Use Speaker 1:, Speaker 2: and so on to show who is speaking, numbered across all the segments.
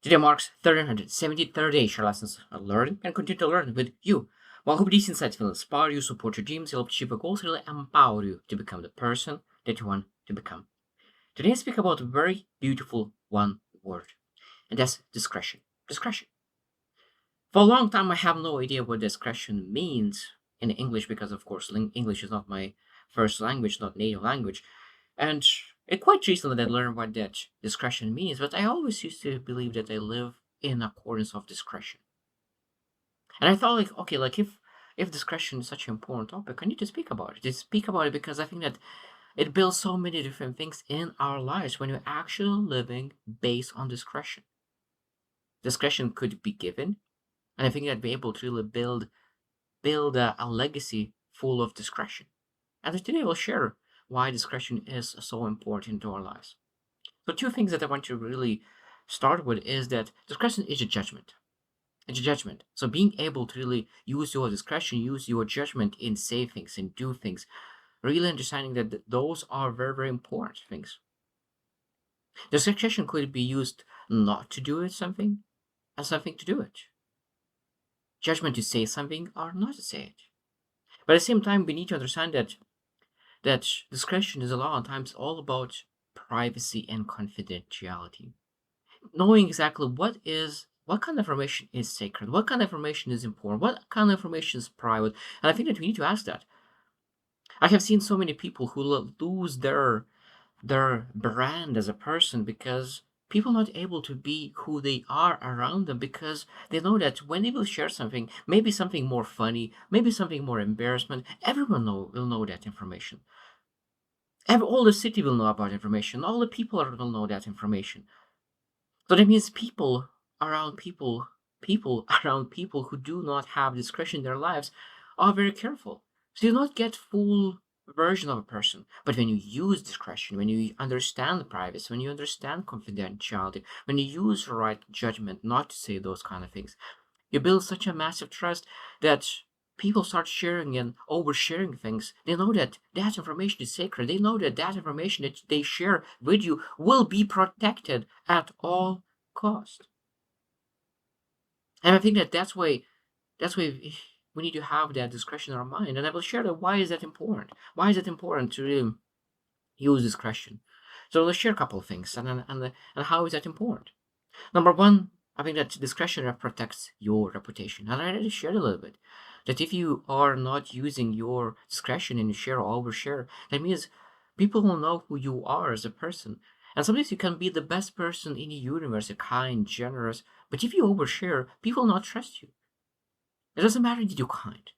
Speaker 1: Today marks 373rd day. Share lessons I learn and continue to learn with you. While hope these insights will inspire you, support your dreams, help achieve your goals, really empower you to become the person that you want to become. Today I speak about a very beautiful one word, and that's discretion. Discretion. For a long time, I have no idea what discretion means in English because, of course, English is not my first language, not native language. And it quite recently that I learned what that discretion means, but I always used to believe that I live in accordance of discretion. And I thought like, okay, like if discretion is such an important topic, I need to speak about it. To speak about it because I think that it builds so many different things in our lives when you're actually living based on discretion. Discretion could be given, and I think that be able to really build a legacy full of discretion. And today we'll share why discretion is so important to our lives. So two things that I want to really start with is that discretion is a judgment. It's a judgment. So being able to really use your discretion, use your judgment in say things and do things, really understanding that those are very, very important things. Discretion could be used not to do it something and something to do it. Judgment to say something or not to say it. But at the same time, we need to understand that discretion is a lot of times all about privacy and confidentiality. Knowing exactly what kind of information is sacred, what kind of information is important, what kind of information is private, and I think that we need to ask that. I have seen so many people who lose their brand as a person because people not able to be who they are around them because they know that when they will share something, maybe something more funny, maybe something more embarrassment, everyone will know that information. All the city will know about information. All the people will know that information. So that means people around people who do not have discretion in their lives are very careful. So you not get full version of a person. But when you use discretion, when you understand privacy, when you understand confidentiality, when you use right judgment not to say those kind of things, you build such a massive trust that people start sharing and oversharing things. They know that that information is sacred. They know that that information that they share with you will be protected at all cost. And I think that that's why we need to have that discretion in our mind. And I will share that why is that important? Why is it important to really use discretion? So let's share a couple of things and how is that important? Number one, I think that discretion protects your reputation. And I already shared a little bit that if you are not using your discretion and you share or overshare, that means people will know who you are as a person. And sometimes you can be the best person in the universe, a kind, generous, but if you overshare, people will not trust you. It doesn't matter that you're kind.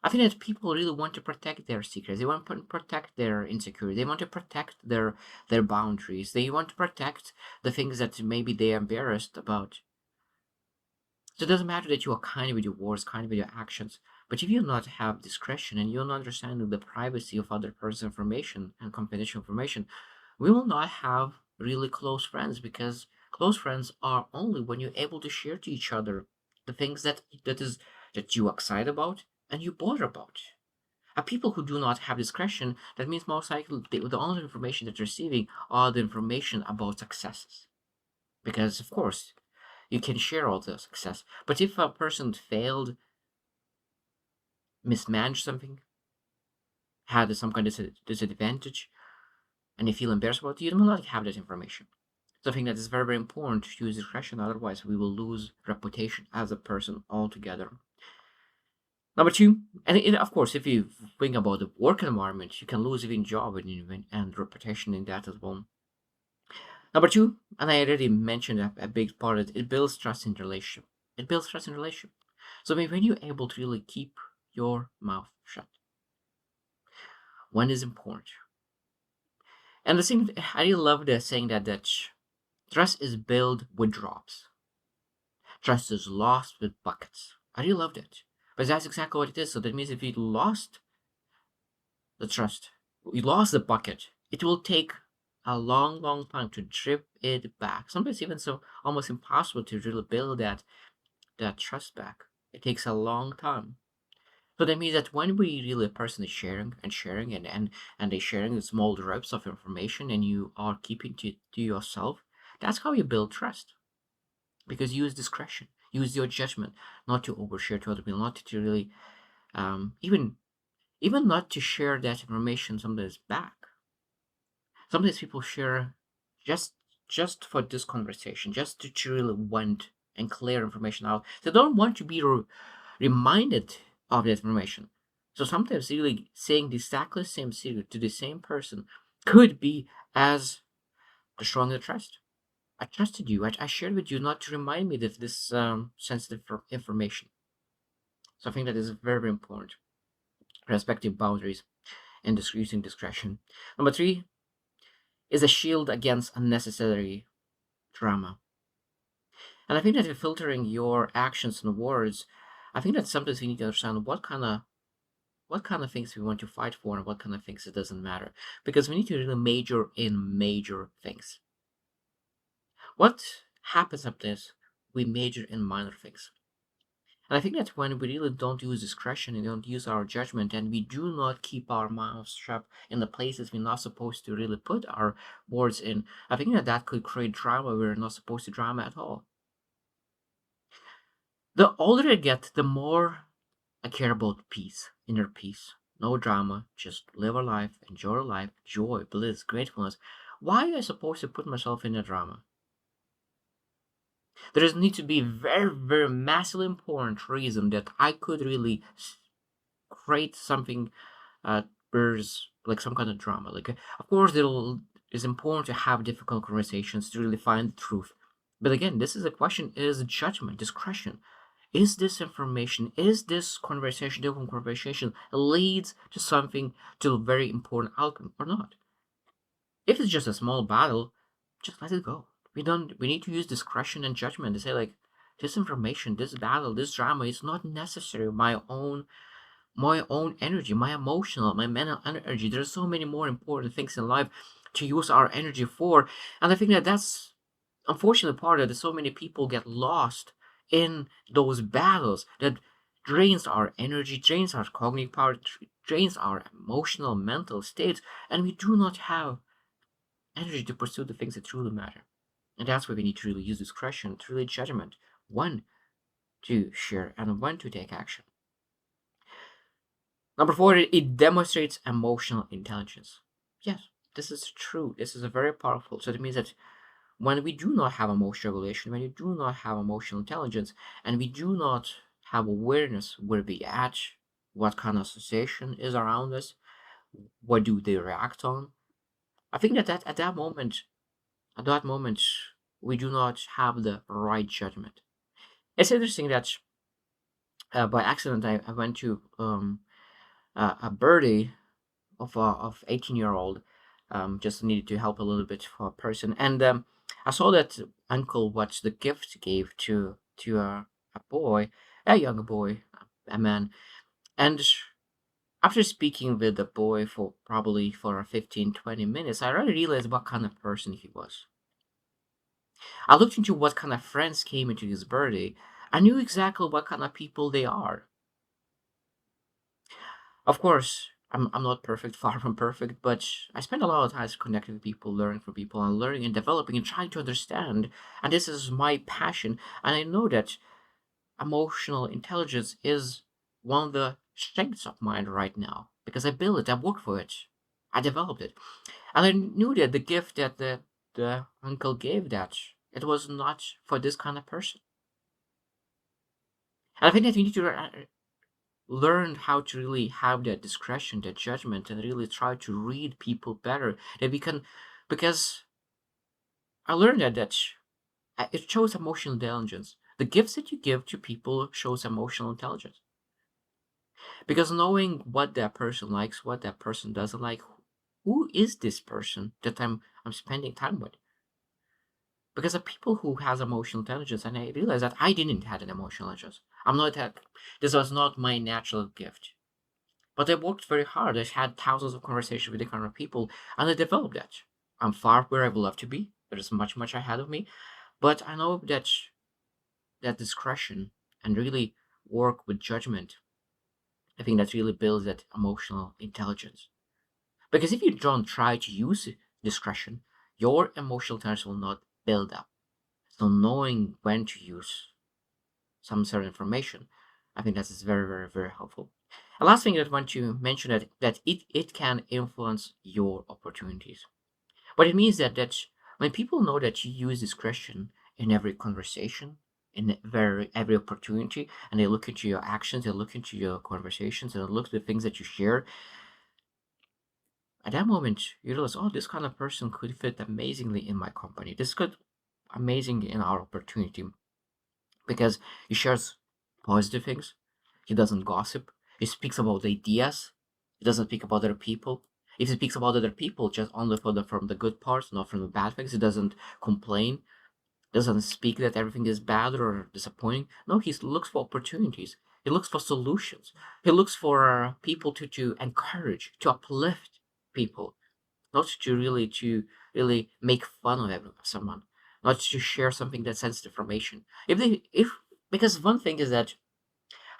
Speaker 1: I think that people really want to protect their secrets. They want to protect their insecurity. They want to protect their boundaries. They want to protect the things that maybe they are embarrassed about. So it doesn't matter that you are kind with your words, kind with your actions. But if you not have discretion and you're not understanding the privacy of other person's information and confidential information, we will not have really close friends because close friends are only when you're able to share to each other the things that you are excited about and you bother about. People who do not have discretion, that means most likely the only information that they're receiving are the information about successes. Because of course, you can share all the success. But if a person failed, mismanaged something, had some kind of disadvantage, and they feel embarrassed about it, you will not have that information. So I think that is very, very important to use discretion, otherwise we will lose reputation as a person altogether. Number two, of course, if you think about the work environment, you can lose even job and reputation in that as well. Number two, and I already mentioned a big part of it, it builds trust in relationship. It builds trust in relationship. So when you're able to really keep your mouth shut, one is important. And the thing, I really love the saying that trust is built with drops. Trust is lost with buckets. I really love that. But that's exactly what it is. So that means if you lost the trust, you lost the bucket, it will take a long, long time to drip it back. Sometimes even so almost impossible to really build that trust back. It takes a long time. So that means that when we really a person is sharing and sharing and they sharing small drops of information and you are keeping to yourself, that's how you build trust. because use discretion, use your judgment, not to overshare to other people, not to really even not to share that information sometimes back. Sometimes people share just for this conversation, just to truly want and clear information out. They don't want to be reminded of that information. So sometimes really saying the exactly same secret to the same person could be as destroying the trust. I trusted you. I shared with you not to remind me of this sensitive information. So I think that is very, very important. Respecting boundaries and using discretion. Number three is a shield against unnecessary drama. And I think that in filtering your actions and words, I think that sometimes we need to understand what kind of things we want to fight for and what kind of things it doesn't matter. Because we need to really major in major things. What happens up this? We major in minor things. And I think that's when we really don't use discretion and don't use our judgment and we do not keep our mouths shut in the places we're not supposed to really put our words in. I think that that could create drama we're not supposed to drama at all. The older I get, the more I care about peace, inner peace. No drama, just live a life, enjoy life, joy, bliss, gratefulness. Why am I supposed to put myself in a drama? There is need to be very, very massively important reason that I could really create something there's like some kind of drama. Like, of course, it's important to have difficult conversations to really find the truth. But again, this is a question: is judgment, discretion? Is this information, is this conversation, difficult conversation, leads to something, to a very important outcome or not? If it's just a small battle, just let it go. We need to use discretion and judgment to say like, this information, this battle, this drama is not necessary. My own energy, my emotional, my mental energy. There's so many more important things in life to use our energy for. And I think that that's unfortunately part of it. So many people get lost in those battles that drains our energy, drains our cognitive power, drains our emotional, mental states, and we do not have energy to pursue the things that truly matter. And that's why we need to really use discretion, to really judgment, when to share and when to take action. Number four, it demonstrates emotional intelligence. Yes, this is true. This is a very powerful. So it means that when we do not have emotional regulation, when we do not have emotional intelligence, and we do not have awareness where we at, what kind of association is around us, what do they react on? I think that, at that moment, we do not have the right judgment. It's interesting that by accident I went to a birthday of 18-year-old, just needed to help a little bit for a person, and I saw that uncle what the gift gave to a boy, a young boy, a man, and after speaking with the boy for probably for 15-20 minutes, I really realized what kind of person he was. I looked into what kind of friends came into his birthday. I knew exactly what kind of people they are. Of course, I'm not perfect, far from perfect, but I spend a lot of time connecting with people, learning from people, and learning and developing and trying to understand. And this is my passion. And I know that emotional intelligence is one of the strengths of mine right now because I built it, I worked for it, I developed it. And I knew that the gift that the uncle gave that it was not for this kind of person. And I think that we need to learn how to really have that discretion, that judgment, and really try to read people better. That we can, because I learned that it shows emotional intelligence. The gifts that you give to people shows emotional intelligence. Because knowing what that person likes, what that person doesn't like, who is this person that I'm spending time with? Because the people who has emotional intelligence, and I realized that I didn't have an emotional intelligence. I'm not that. This was not my natural gift. But I worked very hard. I had thousands of conversations with different people, and I developed that. I'm far where I would love to be. There is much, much ahead of me. But I know that discretion and really work with judgment, I think that really builds that emotional intelligence. Because if you don't try to use discretion, your emotional intelligence will not build up. So knowing when to use some certain information, I think that is very, very, very helpful. The last thing that I want to mention that it can influence your opportunities. But it means that when people know that you use discretion in every conversation, in every opportunity, and they look into your actions, they look into your conversations, and they look at the things that you share, at that moment you realize, oh, this kind of person could fit amazingly in my company. This could amazing in our opportunity because he shares positive things. He doesn't gossip. He speaks about ideas. He doesn't speak about other people. If he speaks about other people, just only from the good parts, not from the bad things. He doesn't complain. Doesn't speak that everything is bad or disappointing. No, he looks for opportunities. He looks for solutions. He looks for people to encourage, to uplift people, not to really make fun of someone, not to share something that's sensitive information. If because one thing is that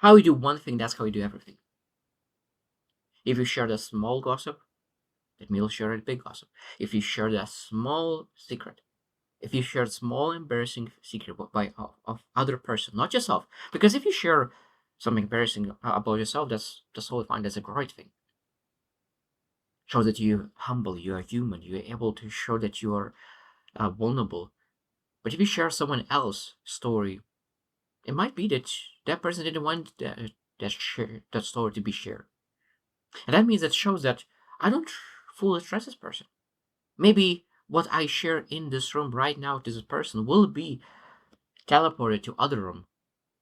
Speaker 1: how you do one thing, that's how you do everything. If you share the small gossip, that means you'll share a big gossip. If you share that small secret, if you share a small embarrassing secret of other person, not yourself, because if you share something embarrassing about yourself, that's totally fine. That's a great thing. Shows that you're humble, you are human, you're able to show that you are vulnerable. But if you share someone else's story, it might be that that person didn't want that story to be shared. And that means that shows that I don't fully trust this person. Maybe what I share in this room right now to this person will be teleported to other room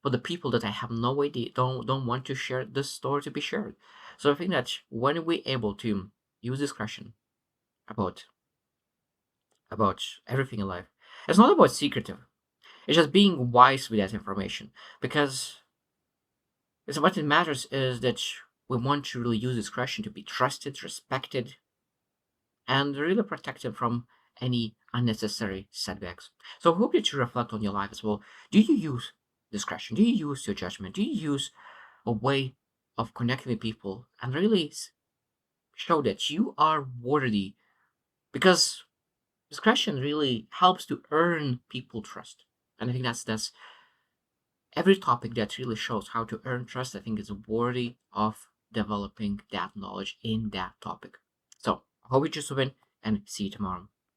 Speaker 1: for the people that I have no idea don't want to share this story to be shared. So I think that when we're able to use discretion about everything in life, it's not about secretive. It's just being wise with that information because what it matters is that we want to really use discretion to be trusted, respected, and really protected from any unnecessary setbacks. So I hope that you reflect on your life as well. Do you use discretion? Do you use your judgment? Do you use a way of connecting with people and really show that you are worthy? Because discretion really helps to earn people trust. And I think that's every topic that really shows how to earn trust, I think is worthy of developing that knowledge in that topic. So I hope you just win and see you tomorrow.